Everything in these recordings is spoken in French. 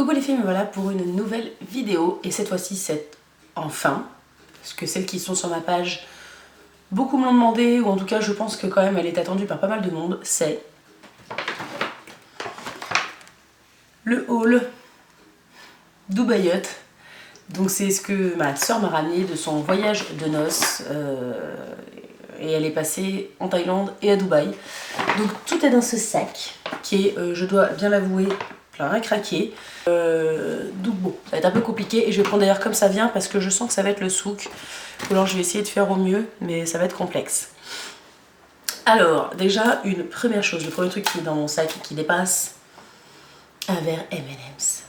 Coucou les filles, me voilà pour une nouvelle vidéo et cette fois-ci c'est enfin, parce que celles qui sont sur ma page, beaucoup me l'ont demandé, ou en tout cas je pense que quand même elle est attendue par pas mal de monde, c'est le haul Dubaï Hut. Donc c'est ce que ma soeur m'a ramené de son voyage de noces et elle est passée en Thaïlande et à Dubaï. Donc tout est dans ce sac qui est, je dois bien l'avouer, plein à craquer. Donc bon, ça va être un peu compliqué et je vais prendre d'ailleurs comme ça vient parce que je sens que ça va être le souk. Ou alors je vais essayer de faire au mieux, mais ça va être complexe. Alors déjà une première chose, le premier truc qui est dans mon sac et qui dépasse, un verre M&M's.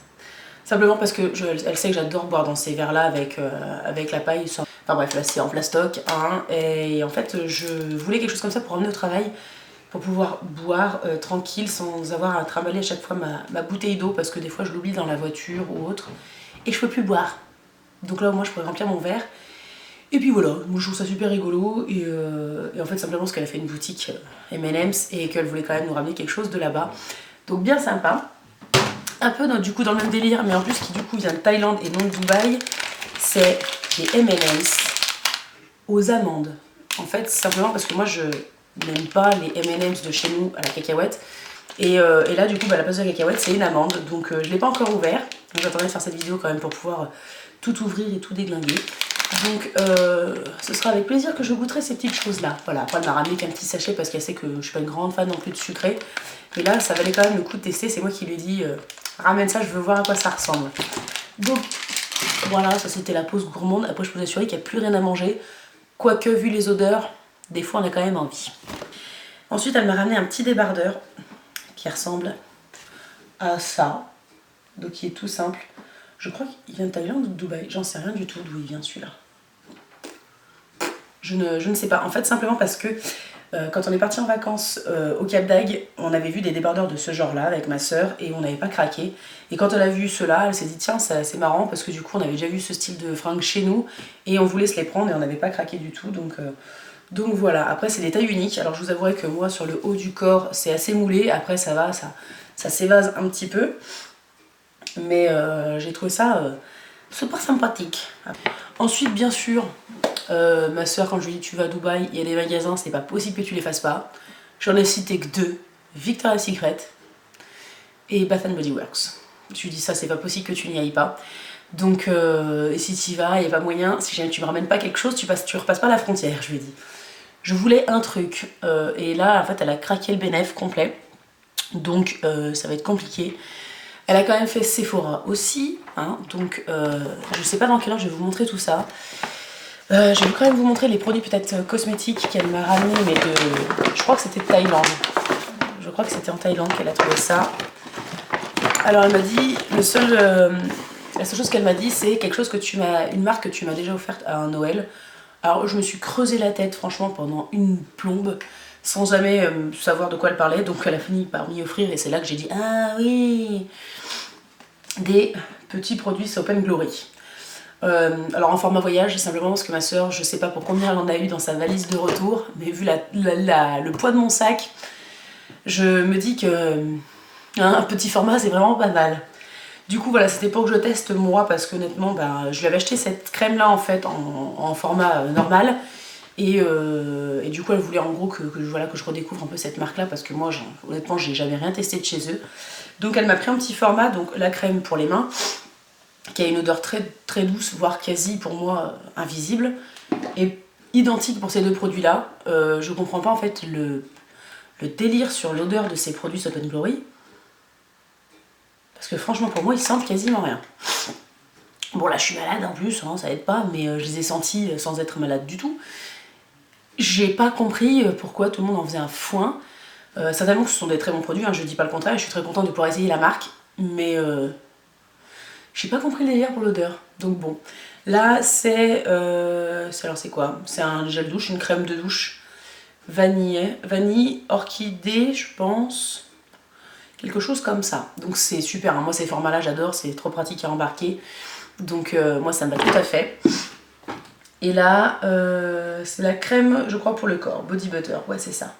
Simplement parce que elle sait que j'adore boire dans ces verres là avec la paille. Enfin bref, là c'est en plastoc. Hein, et en fait je voulais quelque chose comme ça pour emmener au travail, pour pouvoir boire tranquille sans avoir à trimballer à chaque fois ma bouteille d'eau parce que des fois je l'oublie dans la voiture ou autre et je peux plus boire. Donc là au moins je pourrais remplir mon verre. Et puis voilà, moi je trouve ça super rigolo et en fait simplement parce qu'elle a fait une boutique M&M's et qu'elle voulait quand même nous ramener quelque chose de là-bas. Donc bien sympa. Un peu du coup dans le même délire, mais en plus qui du coup vient de Thaïlande et non de Dubaï, c'est des M&M's aux amandes. En fait simplement parce que moi je n'aime pas les M&M's de chez nous à la cacahuète. Et là du coup la place de la cacahuète c'est une amande, donc je ne l'ai pas encore ouvert. Donc j'attendais de faire cette vidéo quand même pour pouvoir tout ouvrir et tout déglinguer. Donc ce sera avec plaisir que je goûterai ces petites choses là. Voilà, après elle m'a ramené qu'un petit sachet parce qu'elle sait que je suis pas une grande fan non plus de sucré. Mais là ça valait quand même le coup de tester, c'est moi qui lui ai dit ramène ça, je veux voir à quoi ça ressemble. Donc voilà, ça c'était la pause gourmande. Après je peux vous assurer qu'il n'y a plus rien à manger. Quoique vu les odeurs, des fois on a quand même envie. Ensuite elle m'a ramené un petit débardeur qui ressemble à ça. Donc il est tout simple. Je crois qu'il vient de Thaïlande ou de Dubaï, j'en sais rien du tout d'où il vient celui-là. Je ne sais pas, en fait simplement parce que quand on est parti en vacances au Cap d'Agde, on avait vu des débardeurs de ce genre là avec ma soeur et on n'avait pas craqué. Et quand elle a vu ceux-là, elle s'est dit tiens c'est marrant parce que du coup on avait déjà vu ce style de fringues chez nous et on voulait se les prendre et on n'avait pas craqué du tout. Donc voilà, après c'est des tailles uniques. Alors je vous avouerai que moi sur le haut du corps c'est assez moulé, après ça va, ça s'évase un petit peu. Mais j'ai trouvé ça super sympathique. Ensuite bien sûr, ma soeur quand je lui dis tu vas à Dubaï, il y a des magasins, c'est pas possible que tu les fasses pas. J'en ai cité que deux, Victoria's Secret et Bath Body Works. Je lui dis ça c'est pas possible que tu n'y ailles pas. Donc et si tu y vas, il n'y a pas moyen, si jamais tu me ramènes pas quelque chose, tu repasses pas la frontière, je lui ai dit. Je voulais un truc et là en fait elle a craqué le bénéf complet. Donc ça va être compliqué. Elle a quand même fait Sephora aussi, hein, donc je sais pas dans quel ordre je vais vous montrer tout ça. Je vais quand même vous montrer les produits peut-être cosmétiques qu'elle m'a ramenés, mais je crois que c'était de Thaïlande. Je crois que c'était en Thaïlande qu'elle a trouvé ça. Alors elle m'a dit, la seule chose qu'elle m'a dit c'est quelque chose que une marque que tu m'as déjà offerte à un Noël. Alors je me suis creusé la tête franchement pendant une plombe sans jamais savoir de quoi elle parlait, donc elle a fini par m'y offrir et c'est là que j'ai dit ah oui, des petits produits Soap & Glory. Alors en format voyage, simplement parce que ma soeur, je sais pas pour combien elle en a eu dans sa valise de retour, mais vu le poids de mon sac, je me dis que un petit format c'est vraiment pas mal. Du coup voilà, c'était pour que je teste moi parce qu'honnêtement je lui avais acheté cette crème là en fait en format normal et du coup elle voulait en gros que je redécouvre un peu cette marque là parce que moi honnêtement j'ai jamais rien testé de chez eux. Donc elle m'a pris un petit format, donc la crème pour les mains qui a une odeur très, très douce, voire quasi pour moi invisible, et identique pour ces deux produits là. Je comprends pas en fait le délire sur l'odeur de ces produits Soap & Glory, parce que franchement pour moi ils sentent quasiment rien. Bon là je suis malade en plus, hein, ça aide pas, mais je les ai sentis sans être malade du tout. J'ai pas compris pourquoi tout le monde en faisait un foin. Certainement que ce sont des très bons produits, hein, je dis pas le contraire, je suis très contente de pouvoir essayer la marque, mais j'ai pas compris le délire pour l'odeur. Donc bon, là c'est alors c'est quoi? C'est un gel douche, une crème de douche vanille, orchidée je pense, quelque chose comme ça. Donc c'est super, hein. Moi ces formats là j'adore, c'est trop pratique à embarquer. Donc moi ça me va tout à fait. Et là c'est la crème je crois pour le corps, body butter, ouais c'est ça.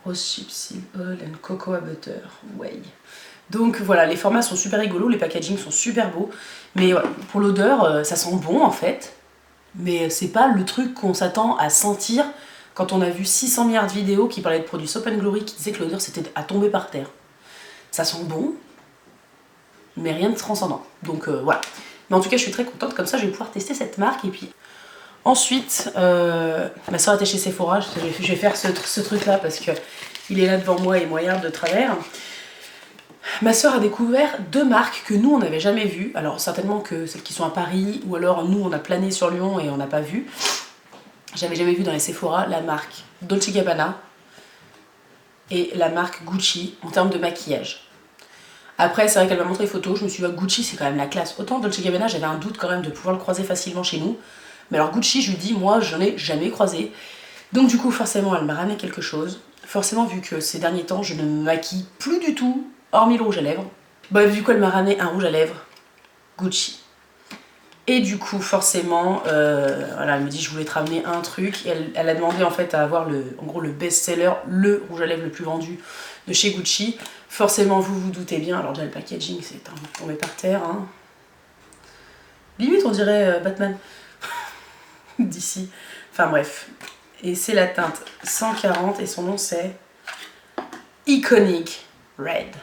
Rose Chips Oil and Cocoa Butter, ouais. Donc voilà, les formats sont super rigolos, les packagings sont super beaux. Mais voilà, pour l'odeur, ça sent bon en fait. Mais c'est pas le truc qu'on s'attend à sentir quand on a vu 600 milliards de vidéos qui parlaient de produits Soap & Glory qui disaient que l'odeur c'était à tomber par terre. Ça sent bon, mais rien de transcendant. Donc voilà. Mais en tout cas, je suis très contente, comme ça je vais pouvoir tester cette marque. Et puis ensuite, ma soeur était chez Sephora, je vais faire ce truc là parce que il est là devant moi et moi regarde de travers. Ma soeur a découvert 2 marques que nous on n'avait jamais vues. Alors certainement que celles qui sont à Paris, ou alors nous on a plané sur Lyon et on n'a pas vu. J'avais jamais vu dans les Sephora la marque Dolce & Gabbana et la marque Gucci en termes de maquillage. Après c'est vrai qu'elle m'a montré les photos, je me suis dit Gucci c'est quand même la classe. Autant Dolce & Gabbana j'avais un doute quand même de pouvoir le croiser facilement chez nous. Mais alors Gucci je lui dis moi j'en ai jamais croisé. Donc du coup forcément elle m'a ramené quelque chose. Forcément vu que ces derniers temps je ne me maquille plus du tout, hormis le rouge à lèvres. Bref du coup elle m'a ramené un rouge à lèvres Gucci. Et du coup forcément, voilà, elle me dit je voulais te ramener un truc. Et elle a demandé en fait à avoir en gros le best-seller, le rouge à lèvres le plus vendu de chez Gucci. Forcément vous vous doutez bien, alors déjà le packaging c'est tombé par terre. Hein. Limite on dirait Batman d'ici. Enfin bref. Et c'est la teinte 140 et son nom c'est Iconic Red.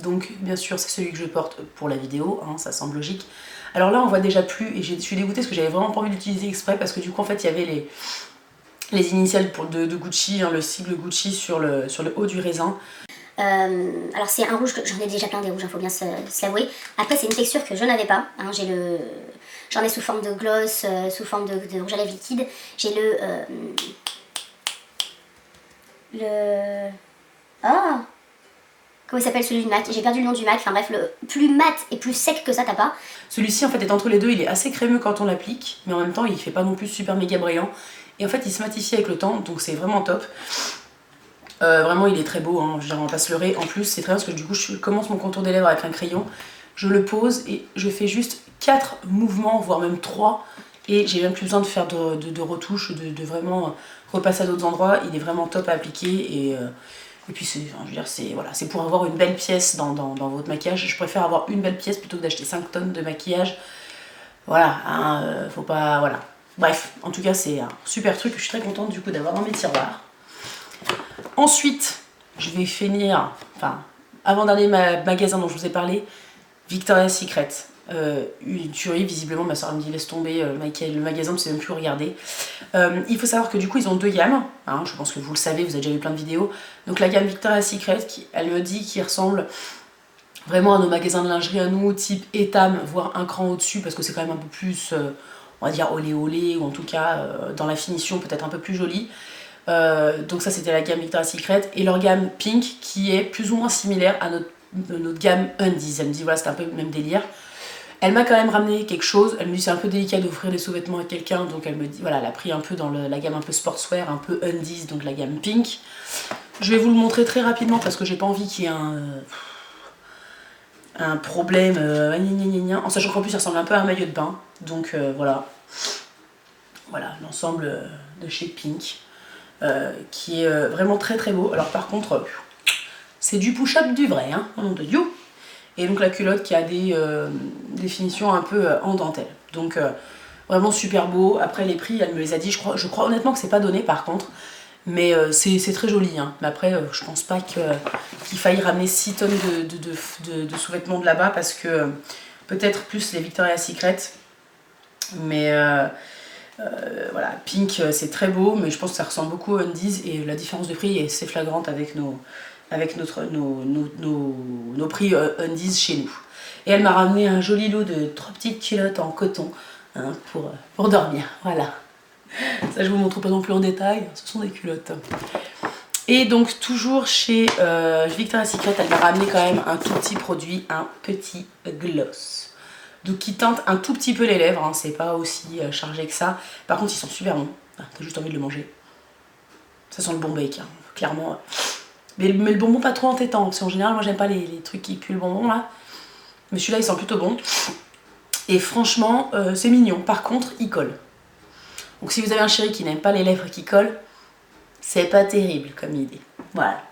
Donc bien sûr c'est celui que je porte pour la vidéo, hein, ça semble logique. Alors là on voit déjà plus et je suis dégoûtée parce que j'avais vraiment pas envie d'utiliser exprès parce que du coup en fait il y avait les initiales de Gucci, hein, le sigle Gucci sur le haut du raisin. Alors c'est un rouge que j'en ai déjà plein des rouges, il faut bien se l'avouer. Après c'est une texture que je n'avais pas, hein, j'en ai sous forme de gloss, sous forme de rouge à lèvres liquide. J'ai oh, comment il s'appelle celui du MAC? J'ai perdu le nom du MAC, enfin bref, le plus mat et plus sec que ça t'as pas. Celui-ci en fait est entre les deux, il est assez crémeux quand on l'applique, mais en même temps il fait pas non plus super méga brillant. Et en fait il se matifie avec le temps, donc c'est vraiment top. Vraiment il est très beau, hein. Je vais pas se leurrer. En plus c'est très bien parce que du coup je commence mon contour des lèvres avec un crayon, je le pose et je fais juste 4 mouvements, voire même 3. Et j'ai même plus besoin de faire de retouches, de vraiment repasser à d'autres endroits. Il est vraiment top à appliquer et puis c'est, enfin, je veux dire, voilà, c'est pour avoir une belle pièce dans votre maquillage. Je préfère avoir une belle pièce plutôt que d'acheter 5 tonnes de maquillage. Voilà, hein, faut pas, voilà. Bref, en tout cas c'est un super truc que je suis très contente du coup d'avoir dans mes tiroirs. Ensuite, je vais finir, enfin, avant-dernier magasin dont je vous ai parlé, Victoria's Secret. Une tuerie, visiblement ma soeur me dit laisse tomber le magasin, je ne sais même plus regarder. Il faut savoir que du coup ils ont 2 gammes, hein, je pense que vous le savez, vous avez déjà vu plein de vidéos. Donc la gamme Victoria's Secret, elle me dit qu'il ressemble vraiment à nos magasins de lingerie à nous, type Etam, voire un cran au-dessus, parce que c'est quand même un peu plus, on va dire olé olé, ou en tout cas dans la finition peut-être un peu plus jolie. Donc ça c'était la gamme Victoria's Secret, et leur gamme Pink qui est plus ou moins similaire à notre gamme Undies. Elle me dit voilà c'est un peu le même délire. Elle m'a quand même ramené quelque chose, elle me dit c'est un peu délicat d'offrir des sous-vêtements à quelqu'un, donc elle me dit voilà elle a pris un peu dans la gamme un peu sportswear, un peu Undies, donc la gamme Pink. Je vais vous le montrer très rapidement parce que j'ai pas envie qu'il y ait un problème, en sachant qu'en plus ça ressemble un peu à un maillot de bain, donc voilà. Voilà l'ensemble de chez Pink. Qui est vraiment très très beau. Alors par contre, c'est du push-up du vrai, hein, au nom de Dieu. Et donc la culotte qui a des définitions un peu en dentelle. Donc vraiment super beau. Après les prix, elle me les a dit, je crois honnêtement que c'est pas donné par contre. Mais c'est très joli. Hein. Mais après, je pense pas qu'il faille ramener 6 tonnes de sous-vêtements de là-bas parce que peut-être plus les Victoria's Secret. Mais voilà, Pink c'est très beau, mais je pense que ça ressemble beaucoup aux Undies et la différence de prix est assez flagrante avec nos prix Undies chez nous. Et elle m'a ramené un joli lot de 3 petites culottes en coton, hein, pour dormir, voilà. Ça je vous montre pas non plus en détail, ce sont des culottes. Et donc toujours chez Victoria's Secret, elle m'a ramené quand même un tout petit produit, un petit gloss. Donc qui teinte un tout petit peu les lèvres, hein, c'est pas aussi chargé que ça. Par contre ils sont super bons, ah, t'as juste envie de le manger. Ça sent le bon bake, hein, clairement. Mais le bonbon pas trop entêtant, parce qu'en général moi j'aime pas les trucs qui puent le bonbon là. Mais celui-là il sent plutôt bon. Et franchement c'est mignon, par contre il colle. Donc si vous avez un chéri qui n'aime pas les lèvres qui collent, c'est pas terrible comme idée. Voilà.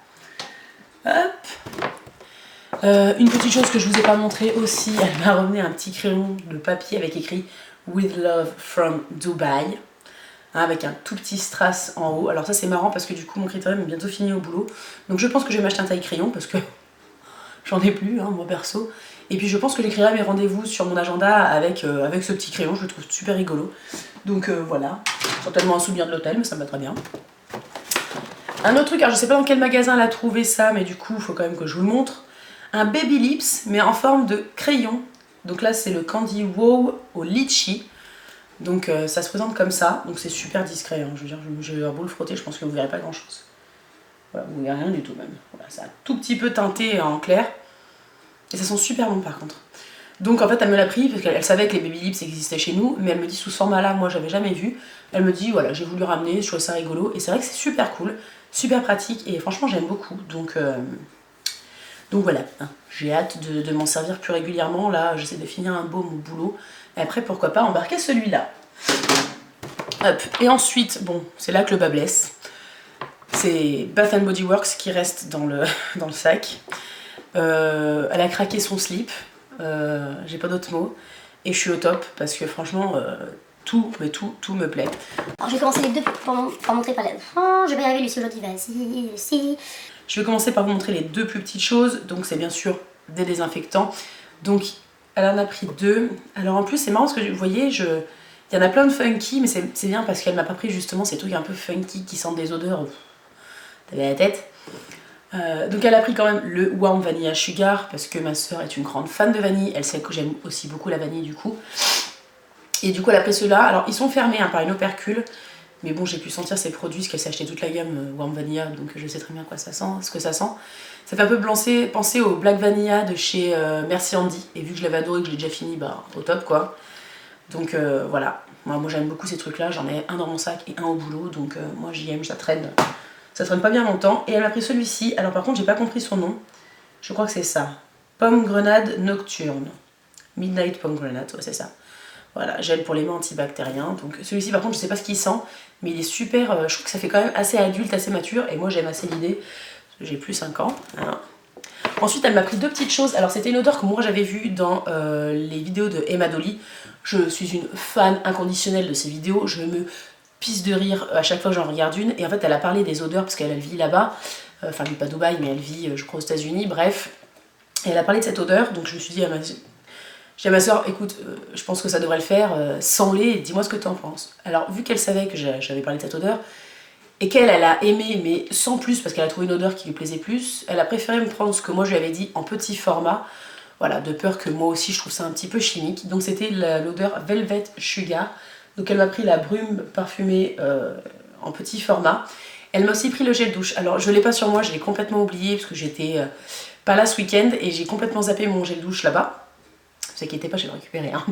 Hop. Une petite chose que je vous ai pas montré aussi, elle m'a ramené un petit crayon de papier avec écrit With Love from Dubai, hein, avec un tout petit strass en haut. Alors ça c'est marrant parce que du coup mon critérium est bientôt fini au boulot, donc je pense que je vais m'acheter un taille crayon parce que j'en ai plus, hein, moi perso. Et puis je pense que j'écrirai mes rendez-vous sur mon agenda avec ce petit crayon, je le trouve super rigolo. Donc voilà, certainement un souvenir de l'hôtel, mais ça me va très bien. Un autre truc, alors je sais pas dans quel magasin elle a trouvé ça, mais du coup il faut quand même que je vous le montre. Un Baby Lips, mais en forme de crayon. Donc là c'est le Candy Wow au litchi. Donc ça se présente comme ça, donc c'est super discret, hein. Je veux dire, je vais beau le frotter, je pense que vous verrez pas grand chose. Voilà, vous verrez rien du tout même. Voilà, c'est un tout petit peu teinté en clair. Et ça sent super bon par contre. Donc en fait elle me l'a pris parce qu'elle savait que les Baby Lips existaient chez nous, mais elle me dit sous ce format là, moi j'avais jamais vu. Elle me dit voilà, j'ai voulu ramener, je trouvais ça rigolo. Et c'est vrai que c'est super cool, super pratique et franchement j'aime beaucoup. Donc voilà, hein. J'ai hâte de m'en servir plus régulièrement. Là j'essaie de finir un baume au boulot. Et après pourquoi pas embarquer celui-là. Hop. Et ensuite, bon, c'est là que le bas blesse. C'est Bath Body Works qui reste dans le sac. Elle a craqué son slip, j'ai pas d'autres mots, et je suis au top parce que franchement tout me plaît. Alors je vais commencer les deux pour montrer par là. Oh, je vais y arriver Lucie aujourd'hui, vas-y Lucie. Je vais commencer par vous montrer les deux plus petites choses, donc c'est bien sûr des désinfectants. Donc elle en a pris deux. Alors en plus c'est marrant parce que vous voyez, il y en a plein de funky, mais c'est bien parce qu'elle m'a pas pris justement ces trucs un peu funky qui sentent des odeurs. T'avais la tête. Donc elle a pris quand même le Warm Vanilla Sugar parce que ma soeur est une grande fan de vanille, elle sait que j'aime aussi beaucoup la vanille du coup. Et du coup elle a pris ceux-là, alors ils sont fermés hein, par une opercule, mais bon j'ai pu sentir ces produits parce qu'elle s'est acheté toute la gamme Warm Vanilla, donc je sais très bien quoi ça sent, ce que ça sent. Ça fait un peu penser au Black Vanilla de chez Merci Andy, et vu que je l'avais adoré, que je l'ai déjà fini, bah au top quoi. Donc voilà, moi j'aime beaucoup ces trucs là, j'en ai un dans mon sac et un au boulot, donc moi j'y aime, ça traîne pas bien longtemps. Et elle m'a pris celui-ci, alors par contre j'ai pas compris son nom, je crois que c'est ça, Pomme Grenade Nocturne, Midnight Pomme Grenade, ouais c'est ça. Voilà, gel pour les mains antibactériens. Donc celui-ci par contre je sais pas ce qu'il sent, mais il est super, je trouve que ça fait quand même assez adulte, assez mature, et moi j'aime assez l'idée, j'ai plus 5 ans. Hein. Ensuite elle m'a pris deux petites choses, alors c'était une odeur que moi j'avais vue dans les vidéos de Emma Dolly. Je suis une fan inconditionnelle de ces vidéos, je me pisse de rire à chaque fois que j'en regarde une, et en fait elle a parlé des odeurs parce qu'elle vit là-bas, enfin elle vit pas à Dubaï mais elle vit je crois aux États-Unis, bref, et elle a parlé de cette odeur, donc je me suis dit j'ai à ma soeur, écoute, je pense que ça devrait le faire, sens-les, dis-moi ce que tu en penses. Alors vu qu'elle savait que j'avais parlé de cette odeur, et qu'elle a aimé, mais sans plus, parce qu'elle a trouvé une odeur qui lui plaisait plus, elle a préféré me prendre ce que moi je lui avais dit en petit format, voilà, de peur que moi aussi je trouve ça un petit peu chimique. Donc c'était l'odeur Velvet Sugar. Donc elle m'a pris la brume parfumée en petit format. Elle m'a aussi pris le gel douche. Alors je l'ai pas sur moi, je l'ai complètement oublié parce que j'étais pas là ce week-end et j'ai complètement zappé mon gel douche là-bas. Ne vous inquiétez pas, je vais le récupérer. Hein.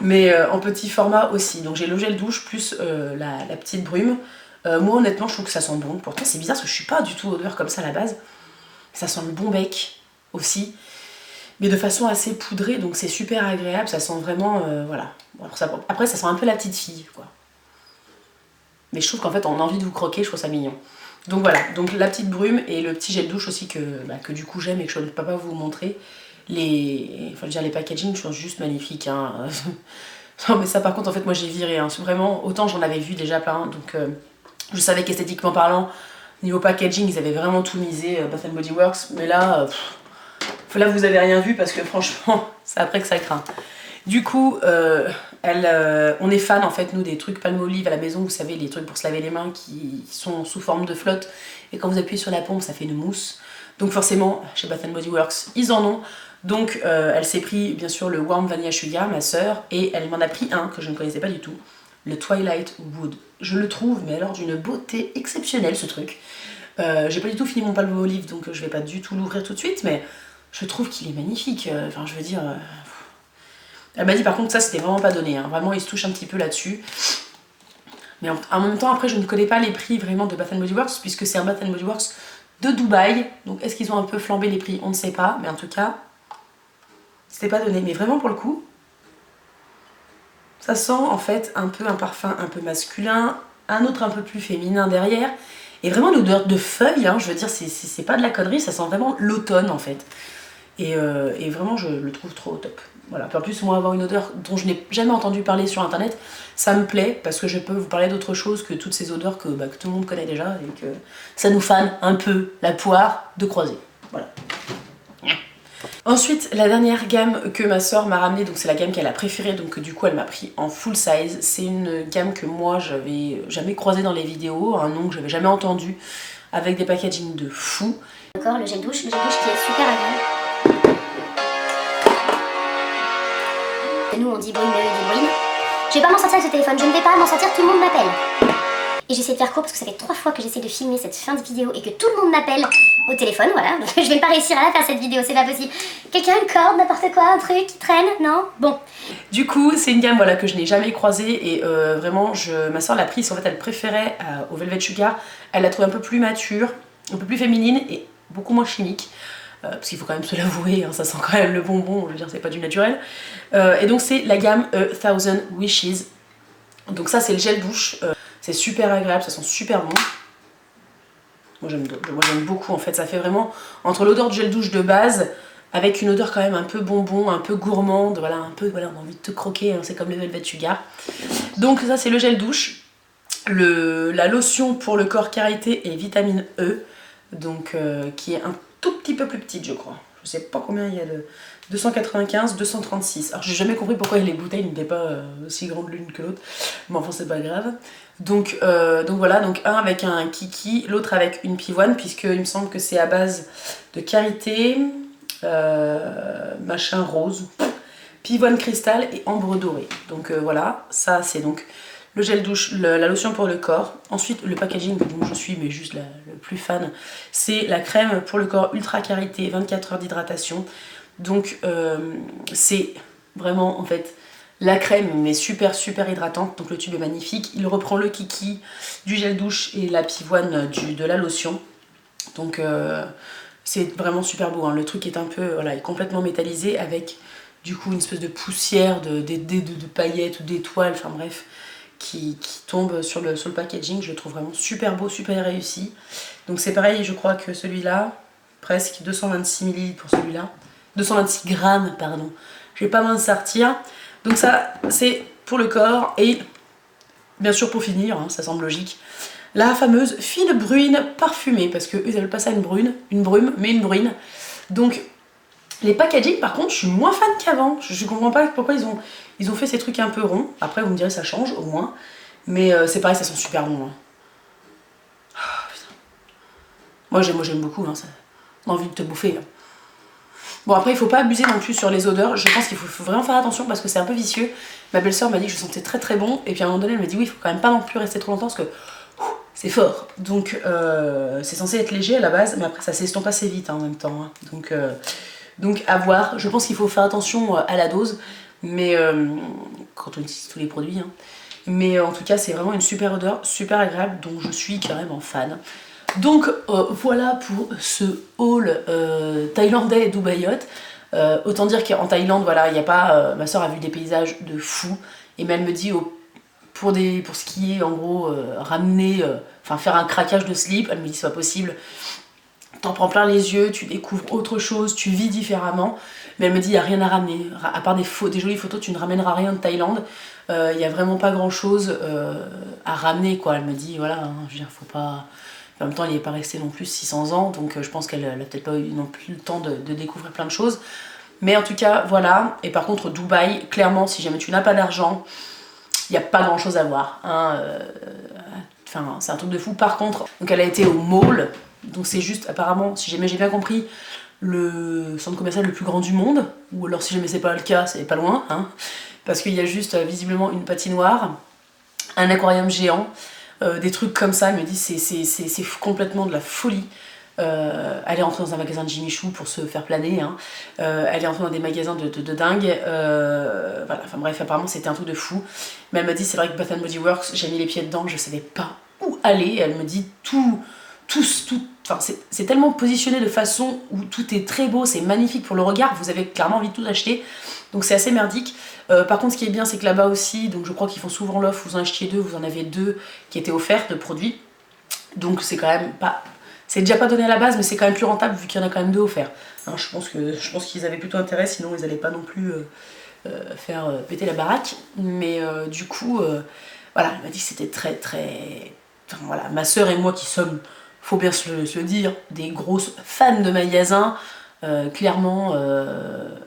Mais en petit format aussi. Donc j'ai le gel douche plus la petite brume. Moi honnêtement je trouve que ça sent bon. Pourtant c'est bizarre parce que je suis pas du tout odeur comme ça à la base. Ça sent le bon bec aussi. Mais de façon assez poudrée, donc c'est super agréable, ça sent vraiment, voilà. Après ça sent un peu la petite fille, quoi. Mais je trouve qu'en fait on a envie de vous croquer, je trouve ça mignon. Donc voilà, donc la petite brume et le petit gel douche aussi que du coup j'aime et que je ne peux pas vous montrer. Les packaging sont juste magnifiques, hein. Non mais ça par contre en fait moi j'ai viré, hein. Vraiment, autant j'en avais vu déjà plein, donc je savais qu'esthétiquement parlant, niveau packaging ils avaient vraiment tout misé, Bath Body Works, mais là... Là vous avez rien vu parce que franchement c'est après que ça craint. Du coup on est fan en fait nous des trucs Palmolive à la maison, vous savez les trucs pour se laver les mains qui sont sous forme de flotte et quand vous appuyez sur la pompe ça fait une mousse. Donc forcément chez Bath Body Works ils en ont. Donc elle s'est pris bien sûr le Warm Vanilla Sugar, ma soeur, et elle m'en a pris un que je ne connaissais pas du tout, le Twilight Wood. Je le trouve mais alors d'une beauté exceptionnelle ce truc. J'ai pas du tout fini mon Palmolive donc je vais pas du tout l'ouvrir tout de suite, mais je trouve qu'il est magnifique, enfin je veux dire... Elle m'a dit par contre ça c'était vraiment pas donné, hein. Vraiment il se touche un petit peu là-dessus. Mais en même temps après je ne connais pas les prix vraiment de Bath Body Works puisque c'est un Bath Body Works de Dubaï. Donc est-ce qu'ils ont un peu flambé les prix? On ne sait pas, mais en tout cas c'était pas donné. Mais vraiment pour le coup, ça sent en fait un peu un parfum un peu masculin, un autre un peu plus féminin derrière. Et vraiment l'odeur de feuilles, hein, je veux dire c'est pas de la connerie, ça sent vraiment l'automne en fait. et vraiment je le trouve trop top. Voilà. Puis en plus, moi, avoir une odeur dont je n'ai jamais entendu parler sur internet, ça me plaît parce que je peux vous parler d'autre chose que toutes ces odeurs que tout le monde connaît déjà et que ça nous fane un peu la poire de croisée. Voilà. Ensuite, la dernière gamme que ma soeur m'a ramenée, donc c'est la gamme qu'elle a préférée, donc du coup elle m'a pris en full size. C'est une gamme que moi j'avais jamais croisée dans les vidéos, un nom que j'avais jamais entendu, avec des packaging de fou. Encore le gel douche qui est super agréable. Nous on dit bruine, mais eux ils disent bruine. Je vais pas m'en sortir avec ce téléphone, je ne vais pas m'en sortir, tout le monde m'appelle. Et j'essaie de faire court parce que ça fait 3 fois que j'essaie de filmer cette fin de vidéo et que tout le monde m'appelle au téléphone, voilà. Donc je vais pas réussir à la faire cette vidéo, c'est pas possible. Quelqu'un, une corde, n'importe quoi, un truc qui traîne, non? Bon. Du coup, c'est une gamme voilà, que je n'ai jamais croisée et vraiment, ma soeur l'a prise, en fait elle préférait au Velvet Sugar. Elle l'a trouvée un peu plus mature, un peu plus féminine et beaucoup moins chimique. Parce qu'il faut quand même se l'avouer, hein, ça sent quand même le bonbon, je veux dire c'est pas du naturel. Et donc c'est la gamme A Thousand Wishes. Donc ça c'est le gel douche. C'est super agréable, ça sent super bon. Moi j'aime beaucoup en fait, ça fait vraiment entre l'odeur du gel douche de base avec une odeur quand même un peu bonbon, un peu gourmande, voilà, un peu, voilà, on a envie de te croquer, hein, c'est comme le Velvet Sugar. Donc ça c'est le gel douche. La lotion pour le corps karité et vitamine E, donc qui est un tout petit peu plus petite je crois. Je sais pas combien il y a de 295, 236. Alors j'ai jamais compris pourquoi les bouteilles n'étaient pas aussi grandes l'une que l'autre, mais enfin c'est pas grave. Donc voilà, donc un avec un kiki, l'autre avec une pivoine, puisque il me semble que c'est à base de karité, machin rose, pivoine cristal et ambre dorée. Donc voilà, ça c'est donc le gel douche, la lotion pour le corps. Ensuite le packaging dont je suis mais juste le plus fan, c'est la crème pour le corps ultra karité, 24 heures d'hydratation. Donc c'est vraiment en fait la crème mais super hydratante, donc le tube est magnifique. Il reprend le kiki du gel douche et la pivoine de la lotion. Donc c'est vraiment super beau, hein. Le truc est un peu, voilà, est complètement métallisé avec du coup une espèce de poussière, de paillettes ou d'étoiles, enfin bref, qui tombe sur le packaging. Je le trouve vraiment super beau, super réussi. Donc c'est pareil, je crois que celui-là, presque 226 ml pour celui-là. 226 grammes, pardon. Je vais pas m'en sortir. Donc ça, c'est pour le corps. Et bien sûr, pour finir, hein, ça semble logique, la fameuse fine brune parfumée. Parce qu'eux, ils appellent pas ça une brume, mais une brune. Donc, les packaging, par contre, je suis moins fan qu'avant. Je comprends pas pourquoi ils ont fait ces trucs un peu ronds. Après, vous me direz, ça change, au moins. Mais c'est pareil, ça sent super bon. Hein. Oh, putain. Moi, j'aime beaucoup. Hein, ça... On a envie de te bouffer. Hein. Bon après il faut pas abuser non plus sur les odeurs, je pense qu'il faut vraiment faire attention parce que c'est un peu vicieux. Ma belle-sœur m'a dit que je sentais très bon et puis à un moment donné elle m'a dit oui il faut quand même pas non plus rester trop longtemps parce que c'est fort. Donc c'est censé être léger à la base mais après ça s'estompe assez vite hein, en même temps. Hein. Donc à voir, je pense qu'il faut faire attention à la dose mais quand on utilise tous les produits. Hein. Mais en tout cas c'est vraiment une super odeur, super agréable donc je suis carrément fan. Donc voilà pour ce haul thaïlandais et dubaïote. Autant dire qu'en Thaïlande, voilà, il n'y a pas. Ma soeur a vu des paysages de fou. Et mais elle me dit pour ce qui est en gros ramener, faire un craquage de slip, elle me dit c'est pas possible. T'en prends plein les yeux, tu découvres autre chose, tu vis différemment. Mais elle me dit il n'y a rien à ramener. À part des jolies photos, tu ne ramèneras rien de Thaïlande. Il n'y a vraiment pas grand chose à ramener quoi. Elle me dit voilà, hein, je veux dire, faut pas. En même temps, il n'est pas resté non plus 600 ans, donc je pense qu'elle n'a peut-être pas eu non plus le temps de découvrir plein de choses. Mais en tout cas, voilà. Et par contre, Dubaï, clairement, si jamais tu n'as pas d'argent, il n'y a pas grand-chose à voir. Hein. C'est un truc de fou. Par contre, donc elle a été au mall, donc c'est juste, apparemment, si jamais j'ai bien compris, le centre commercial le plus grand du monde. Ou alors, si jamais c'est pas le cas, c'est pas loin. Hein, parce qu'il y a juste, visiblement, une patinoire, un aquarium géant, des trucs comme ça. Elle me dit c'est complètement de la folie. Elle est rentrée dans un magasin de Jimmy Choo pour se faire planer. Hein. Elle est rentrée dans des magasins de dingue. Voilà, enfin bref, apparemment c'était un truc de fou. Mais elle me dit c'est vrai que Bath & Body Works, j'ai mis les pieds dedans, je savais pas où aller. Elle me dit c'est tellement positionné de façon où tout est très beau, c'est magnifique pour le regard, vous avez clairement envie de tout acheter. Donc c'est assez merdique. Par contre ce qui est bien c'est que là-bas aussi, donc je crois qu'ils font souvent l'offre, vous en achetiez 2, vous en avez 2 qui étaient offerts de produits. Donc c'est quand même pas... C'est déjà pas donné à la base mais c'est quand même plus rentable vu qu'il y en a quand même 2 offerts. Hein, je pense qu'ils avaient plutôt intérêt, sinon ils n'allaient pas non plus faire péter la baraque. Mais du coup, voilà, elle m'a dit que c'était très très... Enfin, voilà, ma soeur et moi qui sommes, faut bien se le dire, des grosses fans de magasins. Clairement,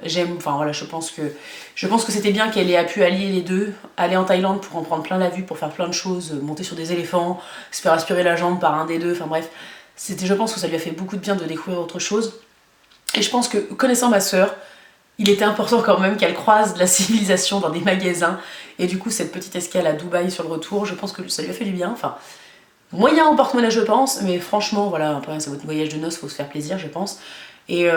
j'aime, enfin voilà, je pense que c'était bien qu'elle ait pu allier les deux, aller en Thaïlande pour en prendre plein la vue, pour faire plein de choses, monter sur des éléphants, se faire aspirer la jambe par un des deux, enfin bref, je pense que ça lui a fait beaucoup de bien de découvrir autre chose. Et je pense que, connaissant ma sœur, il était important quand même qu'elle croise de la civilisation dans des magasins, et du coup cette petite escale à Dubaï sur le retour, je pense que ça lui a fait du bien, enfin, moyen en porte-monnaie je pense, mais franchement, voilà, après c'est votre voyage de noces, faut se faire plaisir je pense. Et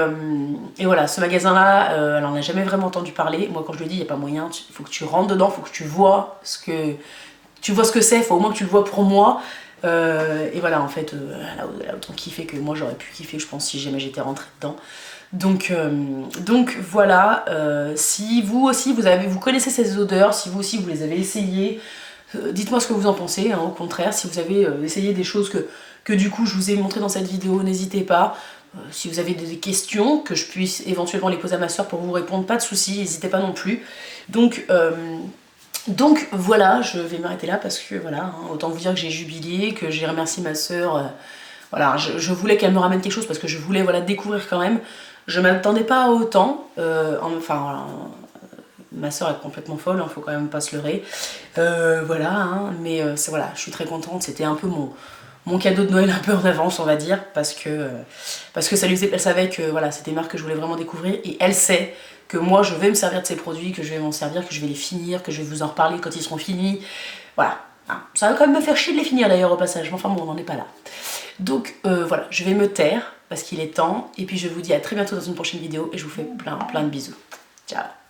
voilà, ce magasin-là, elle en a jamais vraiment entendu parler. Moi, quand je lui dis, il n'y a pas moyen, il faut que tu rentres dedans, il faut que tu vois ce que c'est, il faut au moins que tu le vois pour moi. Et voilà, en fait, elle a autant kiffé que moi, j'aurais pu kiffer, je pense, si jamais j'étais rentrée dedans. Donc voilà, si vous aussi, vous connaissez ces odeurs, si vous aussi, vous les avez essayées, dites-moi ce que vous en pensez, hein, au contraire, si vous avez essayé des choses que du coup, je vous ai montré dans cette vidéo, n'hésitez pas. Si vous avez des questions, que je puisse éventuellement les poser à ma soeur pour vous répondre, pas de soucis, n'hésitez pas non plus. Donc voilà, je vais m'arrêter là parce que voilà, hein, autant vous dire que j'ai jubilé, que j'ai remercié ma soeur. Voilà, je voulais qu'elle me ramène quelque chose parce que je voulais voilà, découvrir quand même. Je m'attendais pas à autant. Enfin voilà, ma soeur est complètement folle, hein, faut quand même pas se leurrer. Voilà, hein, mais voilà, je suis très contente, c'était un peu mon cadeau de Noël un peu en avance on va dire, parce que ça lui faisait, elle savait que voilà, c'était des marques que je voulais vraiment découvrir, et elle sait que moi je vais me servir de ces produits, que je vais m'en servir, que je vais les finir, que je vais vous en reparler quand ils seront finis, voilà. Ça va quand même me faire chier de les finir d'ailleurs au passage, mais enfin bon, on n'en est pas là. Donc voilà, je vais me taire, parce qu'il est temps, et puis je vous dis à très bientôt dans une prochaine vidéo, et je vous fais plein de bisous. Ciao.